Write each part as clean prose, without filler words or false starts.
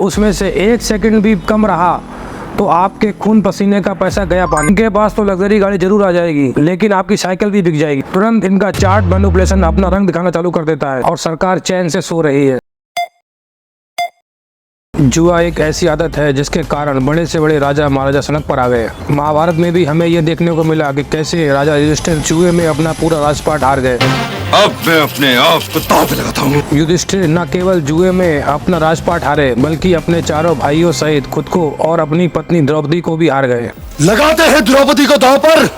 उसमें से 1 सेकंड भी कम रहा तो आपके खून पसीने का पैसा गया पानी। इनके पास तो लग्जरी गाड़ी जरूर आ जाएगी, लेकिन आपकी साइकिल भी बिक जाएगी। तुरंत इनका चार्ट मैनिपुलेशन अपना रंग दिखाना चालू कर देता है और सरकार चैन से सो रही है। जुआ एक ऐसी आदत है जिसके कारण बड़े से बड़े राजा महाराजा सड़क पर आ गए। महाभारत में भी हमें यह देखने को मिला कि कैसे राजा युधिष्ठिर जुए में अपना पूरा राजपाट हार गए। अब मैं अपने आप को दांव पे लगाता हूँ। युधिष्ठिर न केवल जुए में अपना राजपाट हारे, बल्कि अपने चारों भाइयों सहित खुद को और अपनी पत्नी द्रौपदी को भी हार गए। लगाते हैं द्रौपदी को दांव पर।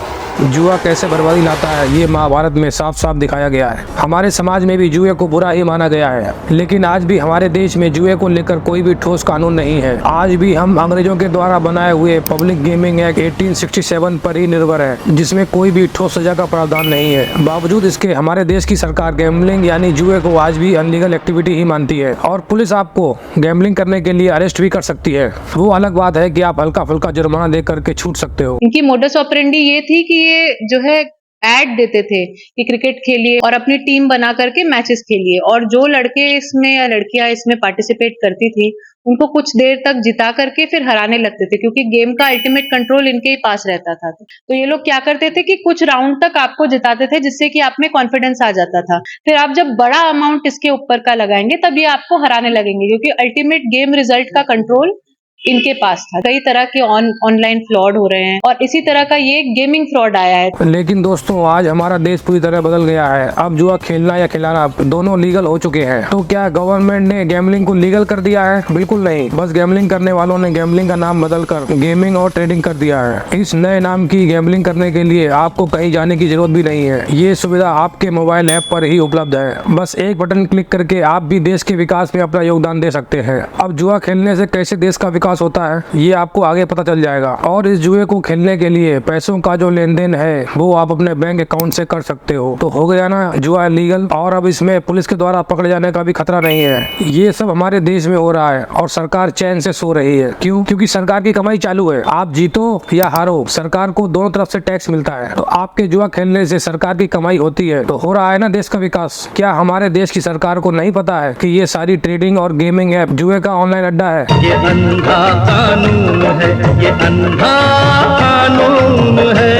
जुआ कैसे बर्बादी लाता है ये महाभारत में साफ साफ दिखाया गया है। हमारे समाज में भी जुए को बुरा ही माना गया है, लेकिन आज भी हमारे देश में जुए को लेकर कोई भी ठोस कानून नहीं है। आज भी हम अंग्रेजों के द्वारा बनाए हुए पब्लिक गेमिंग एक्ट 1867 पर ही निर्भर है, जिसमें कोई भी ठोस सजा का प्रावधान नहीं है। बावजूद इसके हमारे देश की सरकार गैम्बलिंग यानी जुए को आज भी अनलीगल एक्टिविटी ही मानती है और पुलिस आपको गैम्बलिंग करने के लिए अरेस्ट भी कर सकती है। वो अलग बात है कि आप हल्का फुल्का जुर्माना दे करके छूट सकते हो। इनकी मोडस ऑपरेंडी ये थी कि ये जो है ऐड देते थे कि क्रिकेट खेलिए और अपनी टीम बना करके मैचेस खेलिए, और जो लड़के इसमें या लड़कियां इसमें पार्टिसिपेट करती थी उनको कुछ देर तक जिता करके फिर हराने लगते थे, क्योंकि गेम का अल्टीमेट कंट्रोल इनके ही पास रहता था। तो ये लोग क्या करते थे कि कुछ राउंड तक आपको जिताते थे, जिससे कि आप में कॉन्फिडेंस आ जाता था। फिर आप जब बड़ा अमाउंट इसके ऊपर का लगाएंगे तब ये आपको हराने लगेंगे, क्योंकि अल्टीमेट गेम रिजल्ट का कंट्रोल इनके पास था। कई तरह के ऑनलाइन फ्रॉड हो रहे हैं और इसी तरह का ये गेमिंग फ्रॉड आया है। लेकिन दोस्तों, आज हमारा देश पूरी तरह बदल गया है। अब जुआ खेलना या खिलाना दोनों लीगल हो चुके हैं। तो क्या गवर्नमेंट ने गैम्बलिंग को लीगल कर दिया है? बिल्कुल नहीं। बस गैम्बलिंग करने वालों ने गैम्बलिंग का नाम बदलकर गेमिंग और ट्रेडिंग कर दिया है। इस नए नाम की गैम्बलिंग करने के लिए आपको कहीं जाने की जरूरत भी नहीं है। ये सुविधा आपके मोबाइल ऐप पर ही उपलब्ध है। बस एक बटन क्लिक करके आप भी देश के विकास में अपना योगदान दे सकते हैं। अब जुआ खेलने से कैसे देश का विकास होता है ये आपको आगे पता चल जाएगा। और इस जुए को खेलने के लिए पैसों का जो लेन देन है वो आप अपने बैंक अकाउंट से कर सकते हो। तो हो गया ना जुआ लीगल, और अब इसमें पुलिस के द्वारा पकड़े जाने का भी खतरा नहीं है। ये सब हमारे देश में हो रहा है और सरकार चैन से सो रही है। क्यों? क्योंकि सरकार की कमाई चालू है। आप जीतो या हारो, सरकार को दोनों तरफ से टैक्स मिलता है। तो आपके जुआ खेलने से सरकार की कमाई होती है, तो हो रहा है ना देश का विकास। क्या हमारे देश की सरकार को नहीं पता है कि ये सारी ट्रेडिंग और गेमिंग ऐप जुए का ऑनलाइन अड्डा है? ये अंधा कानून है, ये अंधा कानून है।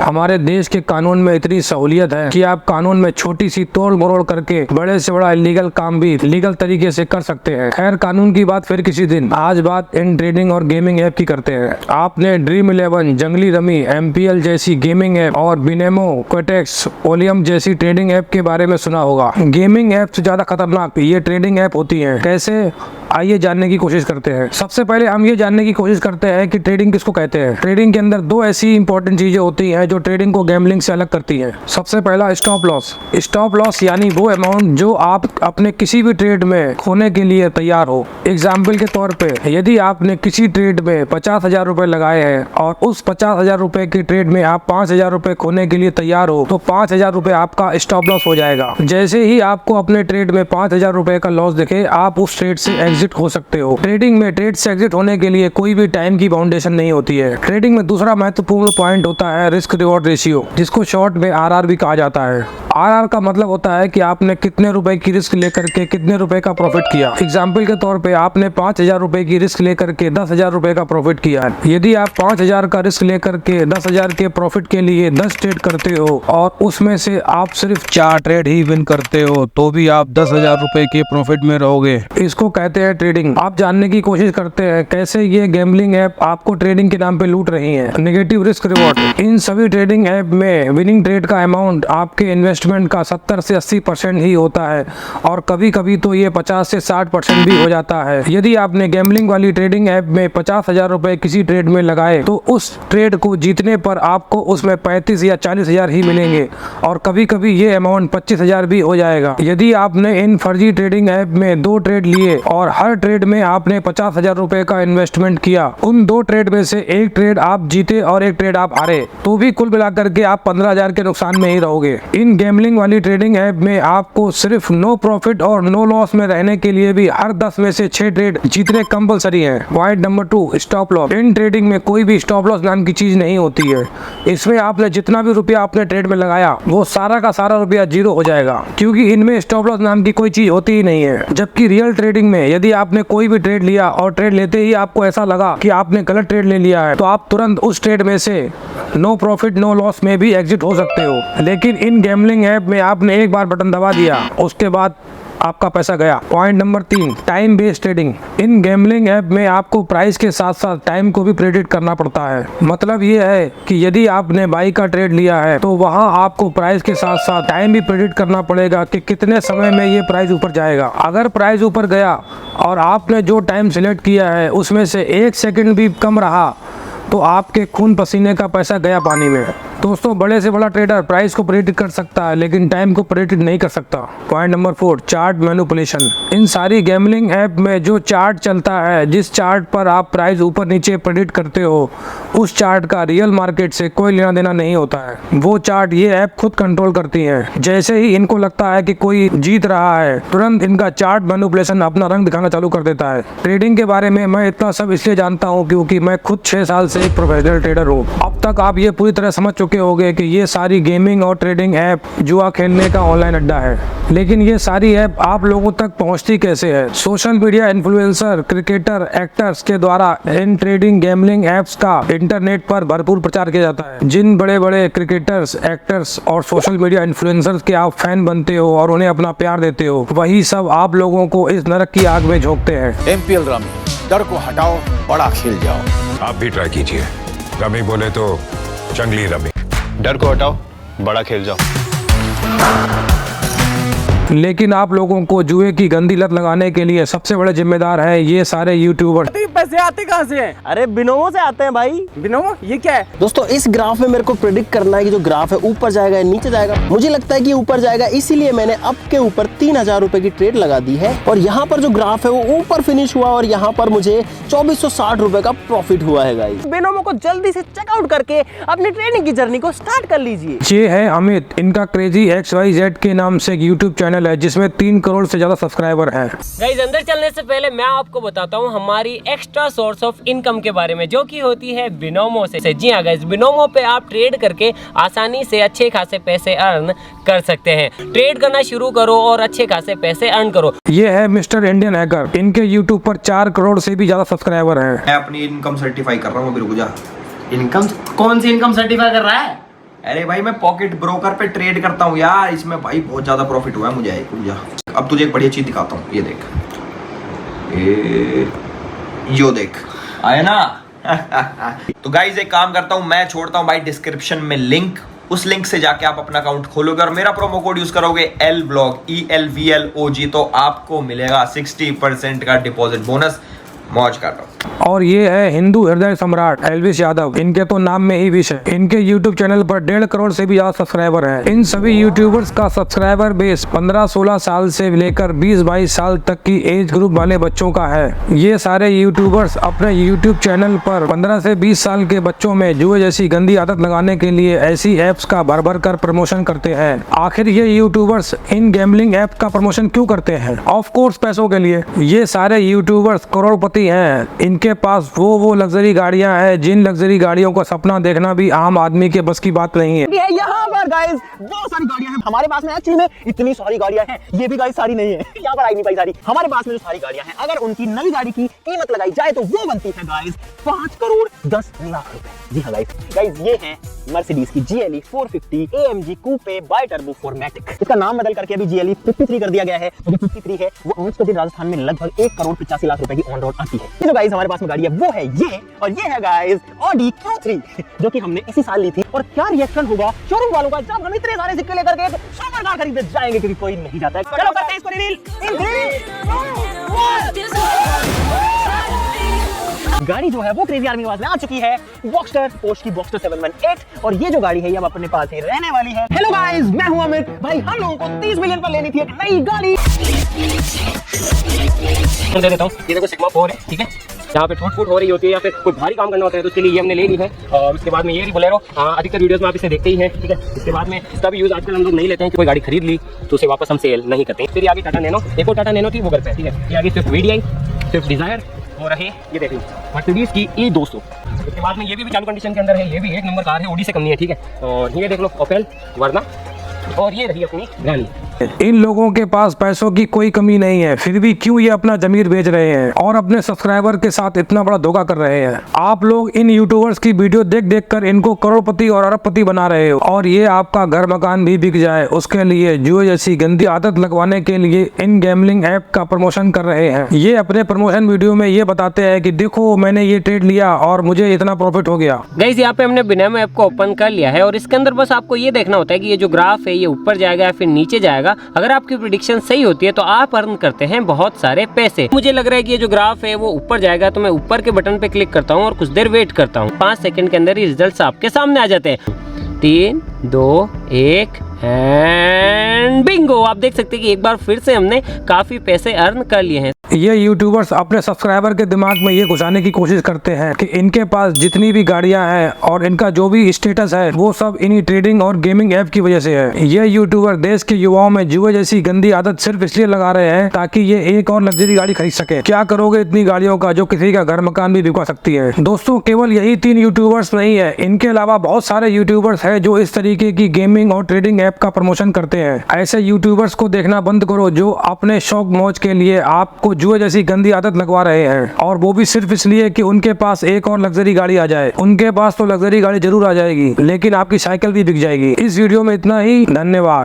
हमारे देश के कानून में इतनी सहूलियत है कि आप कानून में छोटी सी तोड़ मरोड़ करके बड़े से बड़ा इलीगल काम भी लीगल तरीके से कर सकते हैं। खैर, कानून की बात फिर किसी दिन। आज बात इन ट्रेडिंग और गेमिंग ऐप की करते हैं। आपने ड्रीम 11, जंगली रमी, MPL जैसी गेमिंग ऐप और बिनेमो, क्वेटेक्स, ओलियम जैसी ट्रेडिंग ऐप के बारे में सुना होगा। गेमिंग ऐप से ज्यादा खतरनाक ये ट्रेडिंग ऐप होती है। कैसे? आइए जानने की कोशिश करते हैं। सबसे पहले हम ये जानने की कोशिश करते हैं कि ट्रेडिंग किसको कहते हैं। ट्रेडिंग के अंदर दो ऐसी इंपॉर्टेंट चीजें होती हैं जो ट्रेडिंग को गैम्बलिंग से अलग करती हैं। सबसे पहला स्टॉप लॉस। स्टॉप लॉस यानी वो अमाउंट जो आप अपने किसी भी ट्रेड में खोने के लिए तैयार हो। एग्जाम्पल के तौर पे, यदि आपने किसी ट्रेड में 50,000 रुपए लगाए हैं और उस 50,000 रुपए के ट्रेड में आप 5,000 रुपए खोने के लिए तैयार हो, तो 5,000 रुपए आपका स्टॉप लॉस हो जाएगा। जैसे ही आपको अपने ट्रेड में 5,000 रुपए का लॉस दिखे, आप उस ट्रेड से एग्जिट हो सकते हो। ट्रेडिंग में ट्रेड से एग्जिट होने के लिए कोई भी टाइम की बाउंडेशन नहीं होती है। ट्रेडिंग में दूसरा महत्वपूर्ण पॉइंट होता है रिस्क रिवॉर्ड रेशियो, जिसको शॉर्ट में RR भी कहा जाता है। RR का मतलब होता है कि आपने कितने रुपए की रिस्क लेकर के कितने रुपए का प्रॉफिट किया। एग्जाम्पल के तौर पे आपने 5,000 रुपए की रिस्क लेकर के 10,000 रुपए का प्रॉफिट किया है। यदि आप 5,000 का रिस्क लेकर के 10,000 के प्रॉफिट के लिए 10 ट्रेड करते हो और उसमें से आप सिर्फ 4 ट्रेड ही विन करते हो, तो भी आप 10,000 रुपए के प्रॉफिट में रहोगे। इसको कहते हैं ट्रेडिंग। आप जानने की कोशिश करते हैं कैसे ये गैम्बलिंग ऐप आपको ट्रेडिंग के नाम पे लूट रही है। Negative risk reward. इन सभी ट्रेडिंग ऐप में विनिंग ट्रेड का अमाउंट आपके इन्वेस्टमेंट का 70 से 80% ही होता है और कभी कभी तो ये 50 से 60% भी हो जाता है। यदि आपने गैम्बलिंग वाली ट्रेडिंग ऐप में 50,000 रुपए किसी ट्रेड में लगाए, तो उस ट्रेड को जीतने पर आपको उसमें 35 या 40,000 ही मिलेंगे और कभी कभी ये अमाउंट 25,000 भी हो जाएगा। यदि आपने इन फर्जी ट्रेडिंग ऐप में 2 ट्रेड लिए और हर ट्रेड में आपने 50,000 रुपए का इन्वेस्टमेंट किया, उन 2 ट्रेड में से एक ट्रेड आप जीते और एक ट्रेड आप हारे, तो भी कुल मिलाकर के आप 15,000 के नुकसान में ही रहोगे। इन गैम्बलिंग वाली ट्रेडिंग ऐप में आपको सिर्फ नो प्रॉफिट और नो लॉस में रहने के लिए भी हर 10 में से 6 ट्रेड जीतने कंपलसरी है। Point number 2, stop loss. In trading में कोई भी स्टॉप लॉस नाम की चीज नहीं होती है। इसमें आपने जितना भी रुपया आपने ट्रेड में लगाया वो सारा का सारा रुपया जीरो हो जाएगा, क्योंकि इनमें स्टॉप लॉस नाम की कोई चीज होती ही नहीं है। जबकि रियल ट्रेडिंग में यदि आपने कोई भी ट्रेड लिया और ट्रेड लेते ही आपको ऐसा लगा कि आपने गलत ट्रेड ले लिया है, तो आप तुरंत उस ट्रेड में से नो प्रॉफिट नो लॉस में भी एग्जिट हो सकते हो। लेकिन इन गैम्बलिंग ऐप में आपने एक बार बटन दबा दिया, उसके बाद आपका पैसा गया। Point number 3, time based trading. इन गैम्बलिंग ऐप में आपको प्राइस के साथ साथ टाइम को भी प्रेडिक्ट करना पड़ता है। मतलब ये है कि यदि आपने बाई का ट्रेड लिया है तो वहां आपको प्राइस के साथ साथ टाइम भी प्रेडिक्ट करना पड़ेगा कि कितने समय में ये प्राइस ऊपर जाएगा। अगर प्राइस ऊपर गया और आपने जो टाइम सिलेक्ट किया है उसमें से 1 सेकंड भी कम रहा तो आपके खून पसीने का पैसा गया पानी में। दोस्तों, बड़े से बड़ा ट्रेडर प्राइस को प्रेडिक्ट कर सकता है लेकिन टाइम को प्रेडिक्ट नहीं कर सकता। Point number 4, chart manipulation. इन सारी गैम्बलिंग ऐप में जो चार्ट चलता है, जिस चार्ट पर आप प्राइस ऊपर नीचे प्रेडिक्ट करते हो, उस चार्ट का रियल मार्केट से कोई लेना देना नहीं होता है। वो चार्ट ये ऐप खुद कंट्रोल करती है। जैसे ही इनको लगता है कि कोई जीत रहा है, तुरंत इनका चार्ट मैनिपुलेशन अपना रंग दिखाना चालू कर देता है। ट्रेडिंग के बारे में मैं इतना सब इसलिए जानता हूँ क्योंकि मैं खुद 6 साल से एक प्रोफेशनल ट्रेडर हूँ। अब तक आप ये पूरी तरह समझ चुके होंगे कि ये सारी गेमिंग और ट्रेडिंग ऐप जुआ खेलने का ऑनलाइन अड्डा है। लेकिन ये सारी ऐप आप लोगों तक पहुंचती कैसे है? Social media influencer, cricketer, actors के द्वारा इन ट्रेडिंग गैम्बलिंग ऐप्स का इंटरनेट पर भरपूर प्रचार किया जाता है। जिन बड़े बड़े क्रिकेटर्स, एक्टर्स और सोशल मीडिया इन्फ्लुएंसर्स के आप फैन बनते हो और उन्हें अपना प्यार देते हो, वही सब आप लोगों को इस नरक की आग में झोंकते हैं। एमपीएल रमी, डर को हटाओ, बड़ा खेल जाओ। आप भी ट्राई कीजिए। रमी बोले तो जंगली रमी। डर को हटाओ, बड़ा खेल जाओ। लेकिन आप लोगों को जुए की गंदी लत लगाने के लिए सबसे बड़े जिम्मेदार है ये सारे यूट्यूबर। पैसे आते कहाँ से हैं? अरे बिनोमो से आते हैं भाई। बिनोमो ये क्या है? दोस्तों, इस ग्राफ में मेरे को प्रेडिक्ट करना है कि जो ग्राफ है ऊपर जाएगा या नीचे जाएगा। मुझे लगता है कि ऊपर जाएगा, इसीलिए मैंने अप के ऊपर 3000 रुपए की ट्रेड लगा दी है। और यहाँ पर जो ग्राफ है वो ऊपर फिनिश हुआ और यहाँ पर मुझे 2460 रुपए का प्रॉफिट हुआ है गाइस। बिनोमो को जल्दी से चेकआउट करके अपनी ट्रेडिंग की जर्नी को स्टार्ट कर लीजिए। ये है अमित, इनका क्रेजी XYZ के नाम से एक यूट्यूब चैनल है जिसमें 3 करोड़ से ज्यादा सब्सक्राइबर हैं। गाइस, अंदर चलने से पहले मैं आपको बताता हूँ हमारी एक्स्ट्रा सोर्स ऑफ इनकम के बारे में, जो कि होती है बिनोमो से। जी हाँ गाइस, बिनोमो पे आप ट्रेड करके आसानी से अच्छे खासे पैसे अर्न कर सकते हैं। ट्रेड करना शुरू करो और अच्छे खासे पैसे अर्न करो। ये है मिस्टर इंडियन हैकर, इनके यूट्यूब पर 4 करोड़ से भी ज्यादा सब्सक्राइबर हैं। मैं अपनी इनकम सर्टिफाई कर रहा हूँ, अभी रुक जा। इनकम कौन सी इनकम सर्टिफाई कर रहा है? अरे भाई, मैं पॉकेट ब्रोकर पे ट्रेड करता हूँ यार, इसमें भाई बहुत ज्यादा प्रॉफिट हुआ है मुझे। रुक जा, अब तुझे एक बढ़िया चीज दिखाता हूँ, ये देख। यो देख, आया ना। तो गाइज एक काम करता हूँ, मैं छोड़ता हूँ भाई डिस्क्रिप्शन में लिंक, उस लिंक से जाके आप अपना अकाउंट खोलोगे और मेरा प्रोमो कोड यूज करोगे LVLOG ELVLOG, तो आपको मिलेगा 60% का डिपॉजिट बोनस। मौज कर रहा हूँ। और ये है हिंदू हृदय सम्राट एल्विश यादव, इनके तो नाम में ही विष है। इनके यूट्यूब चैनल पर 1.5 करोड़ से भी ज्यादा सब्सक्राइबर हैं। इन सभी यूट्यूबर्स का सब्सक्राइबर बेस 15-16 साल से लेकर 20-22 साल तक की एज ग्रुप वाले बच्चों का है। ये सारे यूट्यूबर्स अपने यूट्यूब चैनल पर 15 से 20 साल के बच्चों में जुए जैसी गंदी आदत लगाने के लिए ऐसी एप्स का भर भर कर प्रमोशन करते हैं। आखिर ये यूट्यूबर्स इन गैम्बलिंग ऐप का प्रमोशन क्यों करते हैं? ऑफ कोर्स पैसों के लिए। ये सारे यूट्यूबर्स करोड़पति हैं, इनके पास वो लग्जरी गाड़ियां हैं जिन लग्जरी गाड़ियों का सपना देखना भी आम आदमी के बस की बात नहीं है। यहाँ पर गाइस बहुत सारी गाड़ियां हैं हमारे पास में, एक्चुअली में इतनी सारी गाड़ियां हैं, ये भी गाइस सारी नहीं है, यहाँ पर आई नहीं पाई सारी। हमारे पास में जो सारी गाड़ियां हैं, अगर उनकी नई गाड़ी की कीमत लगाई जाए तो वो बनती है गाइस 5 करोड़ 10 लाख रुपए। जी हाँ गाइस ये है मर्सिडीज की GLE 450 AMG कूपे बाय टर्बो 4मैटिक। इसका नाम बदल करके अभी GLE 53 कर दिया गया है। तो जो 53 है वो आज के दिन राजस्थान में लगभग 1 करोड़ 85 लाख रुपए की ऑन रोड आती है। ये जो गाइस हमारे पास में गाड़ी है वो है ये, और ये है गाइस Audi Q3 जो कि हमने इसी साल ली थी। और क्या रिएक्शन होगा शोरूम वालों का जब हम इतने सारे सिक्के लेकर के सुपर कार खरीदने जाएंगे, क्योंकि कोई नहीं जाता है। चलो करते हैं इसको रिवील इन 3, 2, 1। गाड़ी जो है वो क्रेजी आर्मी के पास में आ चुकी है, बॉक्सटर, पोर्श की बॉक्सटर 718। और ये जो गाड़ी है ये अब अपने पास ही रहने वाली है। हेलो गाइस, मैं हूं अमित। भाई हम लोगों को 30 मिलियन पर लेनी थी एक नई गाड़ी। दे देता हूं, ये देखो सिग्मा 4 है, ठीक है। यहाँ पे ठूट फूट हो रही होती है या फिर कोई भारी काम करना होता है तो उसके लिए ये हमने ले ली है। और उसके बाद में ये रही बोलेरो, अधिकतर वीडियोस में आप इसे देखते ही हैं, ठीक है। इसके बाद में इसका भी यूज़ आजकल हम लोग नहीं लेते हैं कि कोई गाड़ी खरीद ली तो उसे वापस हम सेल नहीं करते। फिर आगे टाटा नैनो, एक और टाटा नैनो थी वो घर पे, ठीक है। ये आगे स्विफ्ट VDI, स्विफ्ट डिजायर और रहे ये देख लीजिए मर्सिडीज की E200। उसके बाद में ये भी चालू कंडीशन के अंदर है, ये भी 1 नंबर कार है, ओडी से कम नहीं है, ठीक है। और ये देख लो ओपेल वर्ना, और ये रही अपनी रानी। इन लोगों के पास पैसों की कोई कमी नहीं है, फिर भी क्यों ये अपना जमीर बेच रहे हैं और अपने सब्सक्राइबर के साथ इतना बड़ा धोखा कर रहे हैं। आप लोग इन यूट्यूबर्स की वीडियो देख देख कर इनको करोड़पति और अरबपति बना रहे हो और ये आपका घर मकान भी बिक जाए उसके लिए जुए जैसी गंदी आदत लगवाने के लिए इन गैम्बलिंग ऐप का प्रमोशन कर रहे हैं। ये अपने प्रमोशन वीडियो में ये बताते हैं कि देखो मैंने ये ट्रेड लिया और मुझे इतना प्रॉफिट हो गया। गाइस यहाँ पे हमने बिनामो ऐप को ओपन कर लिया है और इसके अंदर बस आपको ये देखना होता है कि ये जो ग्राफ है ये ऊपर जाएगा या फिर नीचे जाएगा। अगर आपकी प्रेडिक्शन सही होती है तो आप अर्न करते हैं बहुत सारे पैसे। मुझे लग रहा है कि ये जो ग्राफ है वो ऊपर जाएगा तो मैं ऊपर के बटन पे क्लिक करता हूँ और कुछ देर वेट करता हूँ। 5 सेकंड के अंदर ही रिजल्ट्स आपके सामने आ जाते हैं। 3, 2, 1 एंड बिंगो। आप देख सकते हैं कि एक बार फिर से हमने काफी पैसे अर्न कर लिए हैं। ये यूट्यूबर्स अपने सब्सक्राइबर के दिमाग में ये घुसाने की कोशिश करते हैं कि इनके पास जितनी भी गाड़ियां हैं और इनका जो भी स्टेटस है वो सब इन्हीं ट्रेडिंग और गेमिंग ऐप की वजह से है। ये यूट्यूबर देश के युवाओं में जुए जैसी गंदी आदत सिर्फ इसलिए लगा रहे हैं ताकि ये एक और लग्जरी गाड़ी खरीद सके। क्या करोगे इतनी गाड़ियों का जो किसी का घर मकान भी बिकवा सकती है। दोस्तों केवल यही 3 यूट्यूबर्स नहीं है, इनके अलावा बहुत सारे यूट्यूबर्स है जो इस तरीके की गेमिंग और ट्रेडिंग ऐप का प्रमोशन करते हैं। ऐसे यूट्यूबर्स को देखना बंद करो जो अपने शौक मौज के लिए आपको जुए जैसी गंदी आदत लगवा रहे हैं और वो भी सिर्फ इसलिए कि उनके पास एक और लग्जरी गाड़ी आ जाए। उनके पास तो लग्जरी गाड़ी जरूर आ जाएगी लेकिन आपकी साइकिल भी बिक जाएगी। इस वीडियो में इतना ही, धन्यवाद।